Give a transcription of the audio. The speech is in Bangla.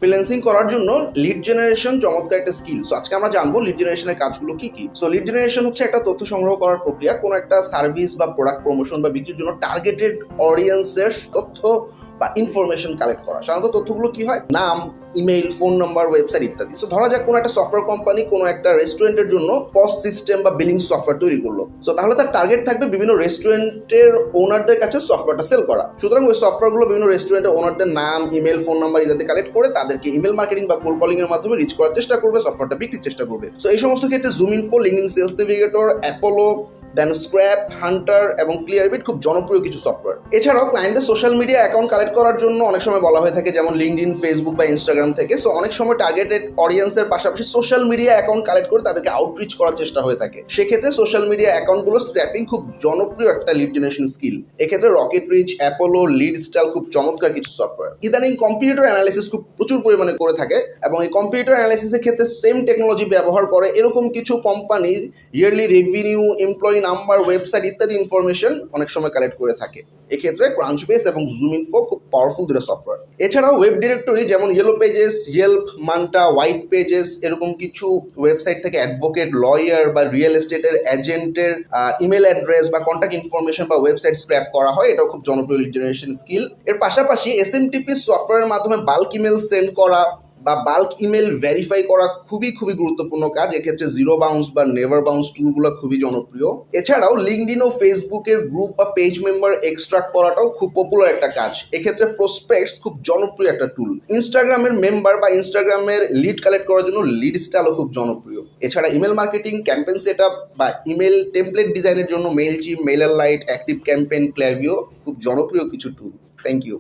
ফ্রিল্যান্সিং করার জন্য লিড জেনারেশন চমৎকার একটা স্কিল। সো আজকে আমরা জানবো লিড জেনারেশনের কাজগুলো কি কি। সো লিড জেনারেশন হচ্ছে একটা তথ্য সংগ্রহ করার প্রক্রিয়া। কোনো একটা সার্ভিস বা প্রোডাক্ট প্রমোশন বা বিক্রির জন্য টার্গেটেড অডিয়েন্সের তথ্য বা ইনফরমেশন কালেক্ট করা। সাধারণত তথ্যগুলো কি হয়? নাম, ইমেইল, ফোন নাম্বার, ওয়েবসাইট ইত্যাদি। সো ধরা যাক কোনো একটা সফটওয়্যার কোম্পানি কোনো একটা রেস্টুরেন্টের জন্য পস সিস্টেম বা বিলিং সফটওয়্যার তৈরি করলো। সো তাহলে তার টার্গেট থাকবে বিভিন্ন রেস্টুরেন্টের ওনারদের কাছে সফটওয়্যারটা সেল করা। সুতরাং ওই সফটওয়্যারগুলো বিভিন্ন রেস্টুরেন্টের ওনারদের নাম, ইমেল, ফোন নাম্বার ইত্যাদি কালেক্ট করে তাদেরকে ইমেল মার্কেটিং বা কোল্ড কলিং এর মাধ্যমে রিচ করার চেষ্টা করবে, সফটওয়্যারটা বিক্রির চেষ্টা করবে। সো এই সমস্ত ক্ষেত্রে জুমিনফো, লিঙ্কডইন সেলস নেভিগেটর, অ্যাপোলো, দেন স্ক্র্যাপ, হান্টার এবং ক্লিয়ারবিট খুব জনপ্রিয় কিছু সফটওয়্যার। এছাড়াও ক্লায়েন্টদের সোশ্যাল মিডিয়া অ্যাকাউন্ট কালেক্ট করার জন্য অনেক সময় বলা হয়ে থাকে, যেমন লিঙ্কডইন, ফেসবুক বা ইনস্টাগ্রাম থেকে। সো অনেক সময় টার্গেটেড অডিয়েন্সের পাশাপাশি সোশ্যাল মিডিয়া অ্যাকাউন্ট কালেক্ট করে তাদেরকে আউটরিচ করার চেষ্টা হয়ে থাকে। সেক্ষেত্রে সোশ্যাল মিডিয়া অ্যাকাউন্টগুলো স্ক্র্যাপিং খুব জনপ্রিয় একটা লিড জেনারেশন স্কিল। এক্ষেত্রে Rocket Reach, Apollo, lead style খুব চমৎকার কিছু সফটওয়্যার। ইদানিং কম্পিউটার অ্যানালাইসিস খুব প্রচুর পরিমাণে করে থাকে এবং এই কম্পিউটার অ্যানালাইসিসের ক্ষেত্রে সেম টেকনোলজি ব্যবহার করে এরকম কিছু কোম্পানির yearly revenue, employee number, website ইত্যাদি ইনফরমেশন অনেক সময় কালেক্ট করে থাকে। এক্ষেত্রে ক্রাঞ্চবেস এবং জুমিনফো খুব পাওয়ারফুল দুটো সফটওয়্যার। এছাড়াও ওয়েব ডিরেক্টরি যেমন yellow pages, Yelp, Manta, white pages এরকম কিছু ওয়েবসাইট থেকে অ্যাডভোকেট, লয়ার বা রিয়েল এস্টেটের এজেন্টের ইমেল অ্যাড্রেস বা কন্ট্যাক্ট ইনফরমেশন বা ওয়েবসাইট স্ক্র্যাপ করা হয়। এটাও খুব জনপ্রিয় লিড জেনারেশন স্কিল। এর পাশাপাশি এসএমটিপি সফটওয়্যারের মাধ্যমে বাল্ক ইমেল সেন্ড করা বা বাল্ক ইমেল ভেরিফাই করা খুবই গুরুত্বপূর্ণ কাজ। এক্ষেত্রে জিরো বাউন্স বা নেভার বাউন্স টুলগুলো খুবই জনপ্রিয়। এছাড়াও লিঙ্কডইন ও ফেসবুকের গ্রুপ বা পেজ মেম্বার এক্সট্রাক্ট করাটাও খুব পপুলার একটা কাজ। এক্ষেত্রে প্রসপেক্টস খুব জনপ্রিয় একটা টুল। ইনস্টাগ্রামের মেম্বার বা ইনস্টাগ্রামের লিড কালেক্ট করার জন্য লিড স্টাইলও খুব জনপ্রিয়। এছাড়া email marketing, campaign set up বা ইমেল টেমপ্লেট ডিজাইনের জন্য মেইলচিম্প, মেইলারলাইট, অ্যাক্টিভ ক্যাম্পেইন, ক্ল্যাভিও খুব জনপ্রিয় কিছু টুল। Thank you.